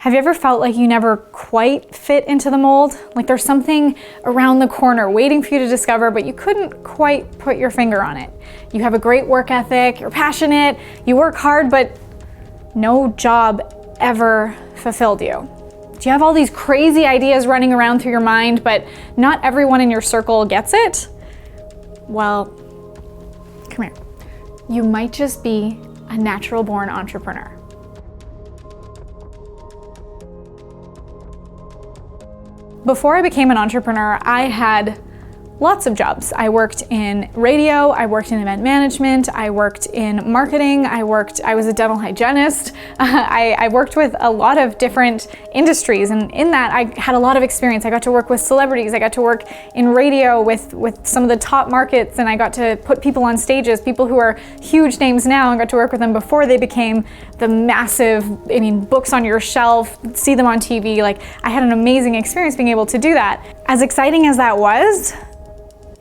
Have you ever felt like you never quite fit into the mold? Like there's something around the corner waiting for you to discover, but you couldn't quite put your finger on it. You have a great work ethic, you're passionate, you work hard, but no job ever fulfilled you. Do you have all these crazy ideas running around through your mind, but not everyone in your circle gets it? Well, come here. You might just be a natural born entrepreneur. Before I became an entrepreneur, I had lots of jobs. I worked in radio, I worked in event management, I worked in marketing, I was a dental hygienist. I worked with a lot of different industries, and in that I had a lot of experience. I got to work with celebrities, I got to work in radio with some of the top markets, and I got to put people on stages, people who are huge names now, and got to work with them before they became the massive, books on your shelf, see them on TV. Like, I had an amazing experience being able to do that. As exciting as that was,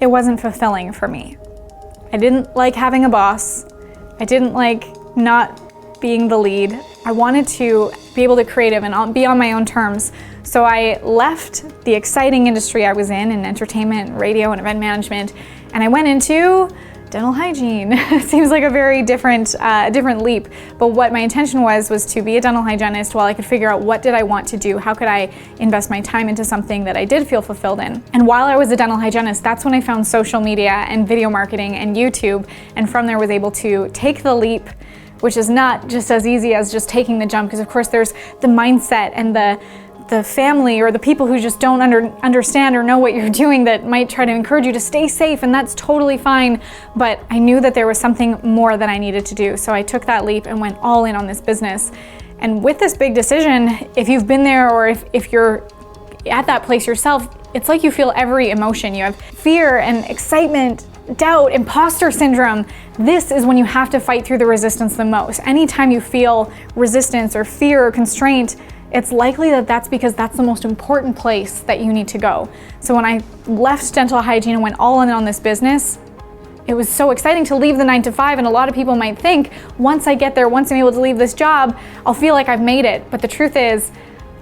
it wasn't fulfilling for me. I didn't like having a boss. I didn't like not being the lead. I wanted to be able to creative and be on my own terms. So I left the exciting industry I was in entertainment, radio, and event management, and I went into dental hygiene. It seems like a very different leap, but what my intention was to be a dental hygienist while I could figure out what did I want to do, how could I invest my time into something that I did feel fulfilled in. And while I was a dental hygienist, that's when I found social media and video marketing and YouTube, and from there was able to take the leap, which is not just as easy as just taking the jump, because of course there's the mindset and the family or the people who just don't understand or know what you're doing that might try to encourage you to stay safe, and that's totally fine. But I knew that there was something more that I needed to do. So I took that leap and went all in on this business. And with this big decision, if you've been there or if you're at that place yourself, it's like you feel every emotion. You have fear and excitement, doubt, imposter syndrome. This is when you have to fight through the resistance the most. Anytime you feel resistance or fear or constraint, it's likely that that's because that's the most important place that you need to go. So when I left dental hygiene and went all in on this business, it was so exciting to leave the 9-to-5, and a lot of people might think, once I get there, once I'm able to leave this job, I'll feel like I've made it. But the truth is,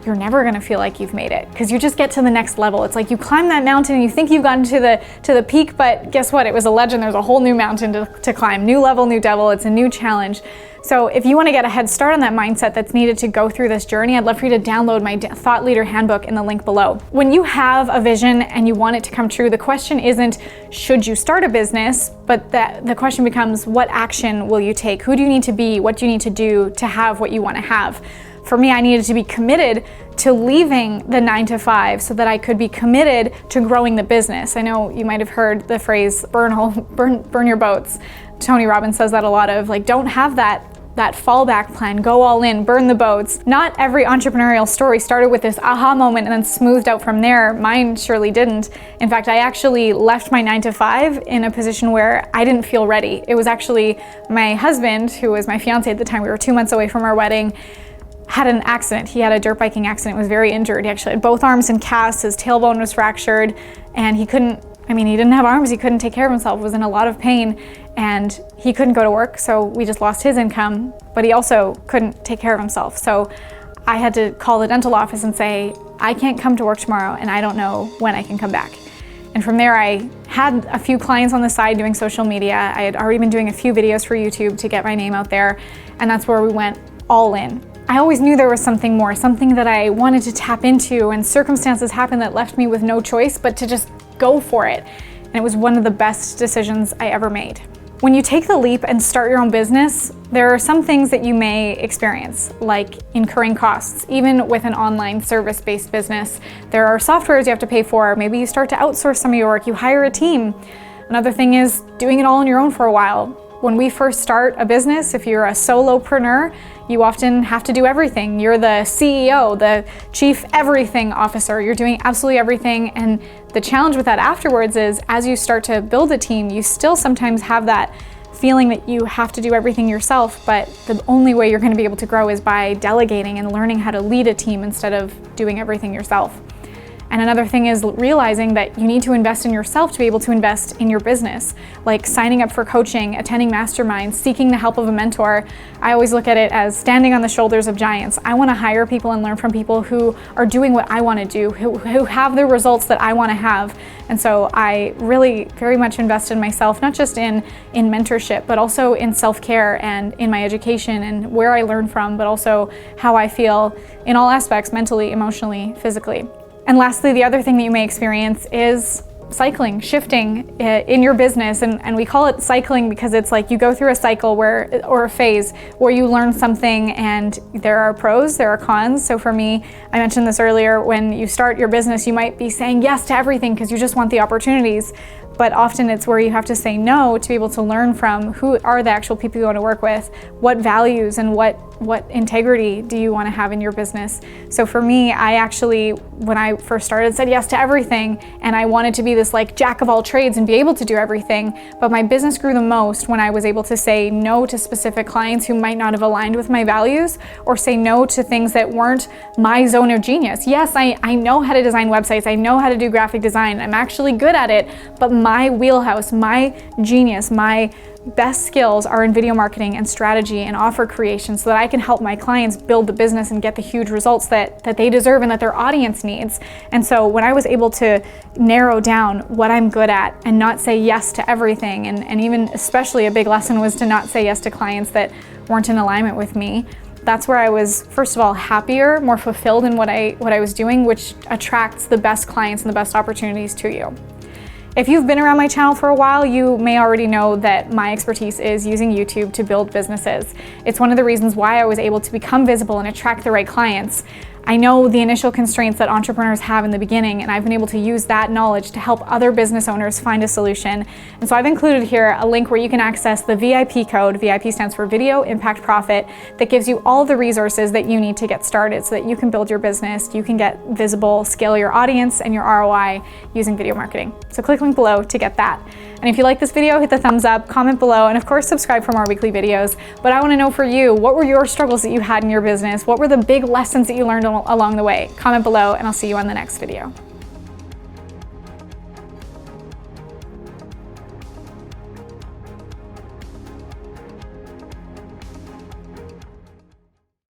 you're never gonna feel like you've made it, because you just get to the next level. It's like you climb that mountain and you think you've gotten to the peak, but guess what? It was a legend. There's a whole new mountain to climb. New level, new devil. It's a new challenge. So if you want to get a head start on that mindset that's needed to go through this journey, I'd love for you to download my Thought Leader Handbook in the link below. When you have a vision and you want it to come true, the question isn't, should you start a business? But the question becomes, what action will you take? Who do you need to be? What do you need to do to have what you want to have? For me, I needed to be committed to leaving the 9-to-5 so that I could be committed to growing the business. I know you might have heard the phrase, burn your boats. Tony Robbins says that a lot of, like, don't have that fallback plan, go all in, burn the boats. Not every entrepreneurial story started with this aha moment and then smoothed out from there. Mine surely didn't. In fact, I actually left my 9-to-5 in a position where I didn't feel ready. It was actually my husband, who was my fiance at the time, we were 2 months away from our wedding, had an accident. He had a dirt biking accident, was very injured. He actually had both arms in casts, his tailbone was fractured, and he didn't have arms, he couldn't take care of himself, was in a lot of pain, and he couldn't go to work, so we just lost his income, but he also couldn't take care of himself. So I had to call the dental office and say, I can't come to work tomorrow, and I don't know when I can come back. And from there, I had a few clients on the side doing social media. I had already been doing a few videos for YouTube to get my name out there, and that's where we went all in. I always knew there was something more, something that I wanted to tap into, and circumstances happened that left me with no choice but to just go for it. And it was one of the best decisions I ever made. When you take the leap and start your own business, there are some things that you may experience, like incurring costs. Even with an online service-based business, there are softwares you have to pay for. Maybe you start to outsource some of your work, you hire a team. Another thing is doing it all on your own for a while. When we first start a business, if you're a solopreneur, you often have to do everything. You're the CEO, the chief everything officer. You're doing absolutely everything. And the challenge with that afterwards is, as you start to build a team, you still sometimes have that feeling that you have to do everything yourself, but the only way you're going to be able to grow is by delegating and learning how to lead a team instead of doing everything yourself. And another thing is realizing that you need to invest in yourself to be able to invest in your business, like signing up for coaching, attending masterminds, seeking the help of a mentor. I always look at it as standing on the shoulders of giants. I want to hire people and learn from people who are doing what I want to do, who have the results that I want to have. And so I really very much invest in myself, not just in mentorship, but also in self-care and in my education and where I learn from, but also how I feel in all aspects, mentally, emotionally, physically. And lastly, the other thing that you may experience is cycling, shifting in your business. And we call it cycling because it's like you go through a cycle or a phase where you learn something, and there are pros, there are cons. So for me, I mentioned this earlier, when you start your business, you might be saying yes to everything because you just want the opportunities. But often it's where you have to say no to be able to learn from who are the actual people you want to work with, what values and what integrity do you want to have in your business. So for me, I actually, when I first started, said yes to everything, and I wanted to be this like jack of all trades and be able to do everything. But my business grew the most when I was able to say no to specific clients who might not have aligned with my values, or say no to things that weren't my zone of genius. Yes, I know how to design websites, I know how to do graphic design, I'm actually good at it, but my wheelhouse, my genius, my best skills are in video marketing and strategy and offer creation, so that I can help my clients build the business and get the huge results that they deserve and that their audience needs. And so when I was able to narrow down what I'm good at and not say yes to everything, and even especially a big lesson was to not say yes to clients that weren't in alignment with me, that's where I was, first of all, happier, more fulfilled in what I was doing, which attracts the best clients and the best opportunities to you. If you've been around my channel for a while, you may already know that my expertise is using YouTube to build businesses. It's one of the reasons why I was able to become visible and attract the right clients. I know the initial constraints that entrepreneurs have in the beginning, and I've been able to use that knowledge to help other business owners find a solution. And so I've included here a link where you can access the VIP code. VIP stands for Video Impact Profit, that gives you all the resources that you need to get started so that you can build your business, you can get visible, scale your audience and your ROI using video marketing. So click link below to get that. And if you like this video, hit the thumbs up, comment below, and of course subscribe for more weekly videos. But I want to know for you, what were your struggles that you had in your business? What were the big lessons that you learned along the way? Comment below, and I'll see you on the next video.